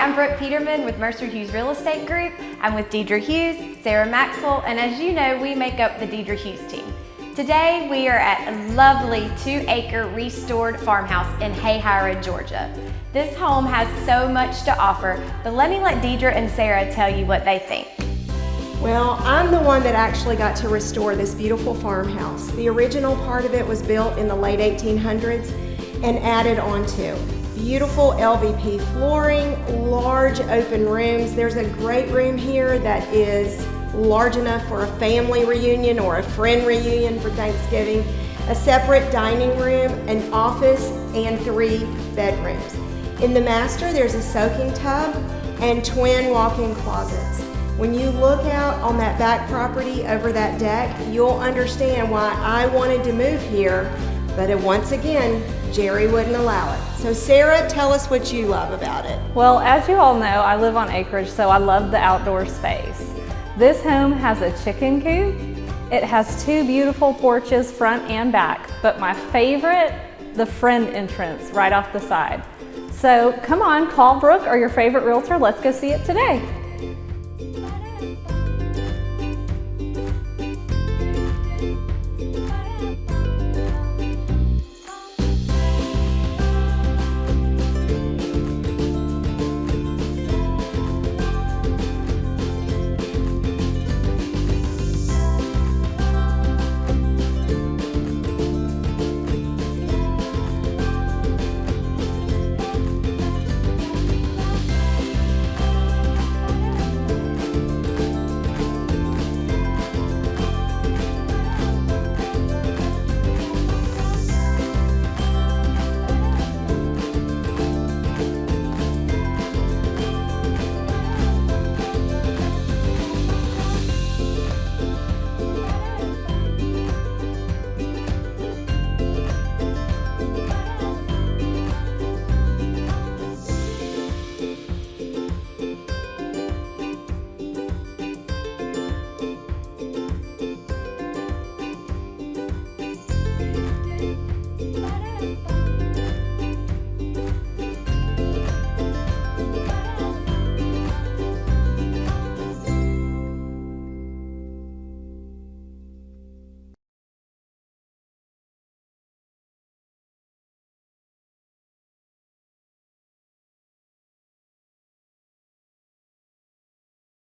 I'm Brooke Peterman with Mercer Hughes Real Estate Group. I'm with Dedra Hughes, Sarah Maxwell, and as you know, we make up the Dedra Hughes Team. Today, we are at a lovely 2-acre restored farmhouse in Hahira, Georgia. This home has so much to offer, but let me let Dedra and Sarah tell you what they think. Well, I'm the one that actually got to restore this beautiful farmhouse. The original part of it was built in the late 1800s and added onto. Beautiful LVP flooring, large open rooms. There's a great room here that is large enough for a family reunion or a friend reunion for Thanksgiving. A separate dining room, an office, and 3 bedrooms. In the master, there's a soaking tub and twin walk-in closets. When you look out on that back property over that deck, you'll understand why I wanted to move here, but once again, Jerry wouldn't allow it. So Sarah, tell us what you love about it. Well, as you all know, I live on acreage, so I love the outdoor space. This home has a chicken coop. It has 2 beautiful porches, front and back, but my favorite, the friend entrance right off the side. So come on, call Brooke or your favorite realtor. Let's go see it today.